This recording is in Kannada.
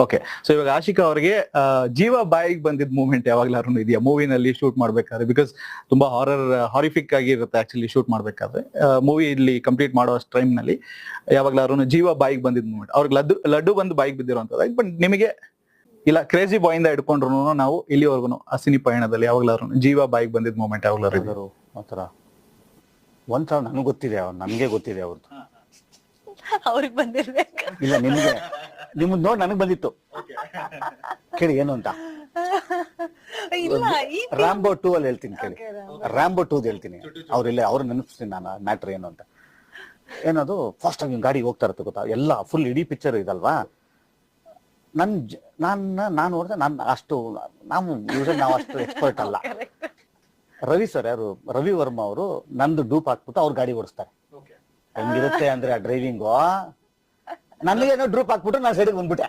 ಓಕೆ, ಸೊ ಇವಾಗ ಆಶಿಕಾ ಅವರಿಗೆ ಜೀವ ಬಾಯಿಗೆ ಬಂದಿದ್ ಮೂಮೆಂಟ್ ಯಾವಾಗ್ಲಾರು ಇದೆಯಾ ಮೂವಿನಲ್ಲಿ ಶೂಟ್ ಮಾಡ್ಬೇಕಾದ್ರೆ? ಬಿಕಾಸ್ ತುಂಬಾ ಹಾರಿಫಿಕ್ ಆಗಿ ಇರುತ್ತೆ ಆಕ್ಚುಲಿ ಶೂಟ್ ಮಾಡ್ಬೇಕಾದ್ರೆ. ಮೂವಿ ಇಲ್ಲಿ ಕಂಪ್ಲೀಟ್ ಮಾಡೋ ಟೈಮ್ ನಲ್ಲಿ ಯಾವಾಗ್ಲಾರು ಜೀವ ಬಾಯಿಗೆ ಬಂದಿದ್ ಮೂಮೆಂಟ್? ಅವ್ರಿಗೆ ಲಡ್ಡು ಬಂದು ಬಾಯಿಗೆ ಬಿದ್ದಿರೋಂಥದ್ದು, ಬಟ್ ನಿಮಗೆ ಇಲ್ಲ ಕ್ರೇಜಿ ಬಾಯ್ ಇಂದ ಇಟ್ಕೊಂಡ್ರು ನಾವು ಇಲ್ಲಿವರೆಗೂ ಆ ಸಿನಿ ಪಯಣದಲ್ಲಿ ಯಾವಾಗ್ಲಾರು ಜೀವ ಬಾಯಿಗೆ ಬಂದಿದ್ ಮೂಮೆಂಟ್ ಯಾವಾಗ್ಲಾರು? ಆತರ ಒಂಥರ ನನಗೆ ಗೊತ್ತಿದೆ, ನನ್ಗೆ ಗೊತ್ತಿದೆ ಅವ್ರದ್ದು. ಅವ್ರಿಗೆ ಬಂದಿರ್ಬೇಕು. ಇಲ್ಲ ನಿಮ್ದು ನೋಡಿ ನನಗ್ ಬಂದಿತ್ತು, ಕೇಳಿ ಏನು ಅಂತ. ಇಲ್ಲ ಈ ರಾಂಬೋ 2 ಅಲ್ಲಿ ಹೇಳ್ತೀನಿ ಕೇಳಿ. ರಾಂಬೋ 2 ಹೇಳ್ತೀನಿ. ಅವ್ರು ನೆನಪಿಸ್ತೀನಿ ನಾನು ಮ್ಯಾಟ್ರ್ ಏನು ಅಂತ. ಏನದು ಫಾಸ್ಟ್ ಆಗಿ ಗಾಡಿ ಹೋಗ್ತಾ ಇರುತ್ತೆ ಗೊತ್ತಾ, ಎಲ್ಲ ಫುಲ್ ಇಡೀ ಪಿಕ್ಚರ್ ಇದಲ್ವಾ. ನಾನು ನೋಡಿದೆ, ನಾವು ಅಷ್ಟು ಎಕ್ಸ್ಪರ್ಟ್ ಅಲ್ಲ. ರವಿ ವರ್ಮಾ ಅವರು ನಂದು ಡೂಪ್ ಹಾಕ್ಬಿಟ್ಟು ಅವ್ರು ಗಾಡಿ ಓಡಿಸ್ತಾರೆ. ಹೆಂಗಿರುತ್ತೆ ಅಂದ್ರೆ ಆ ಡ್ರೈವಿಂಗು, ನನಗೇನೋ ಡ್ರೂಪ್ ಹಾಕ್ಬಿಟ್ಟು ನಾನು ಸೈಡಿಗೆ ಬಂದ್ಬಿಟ್ಟೆ.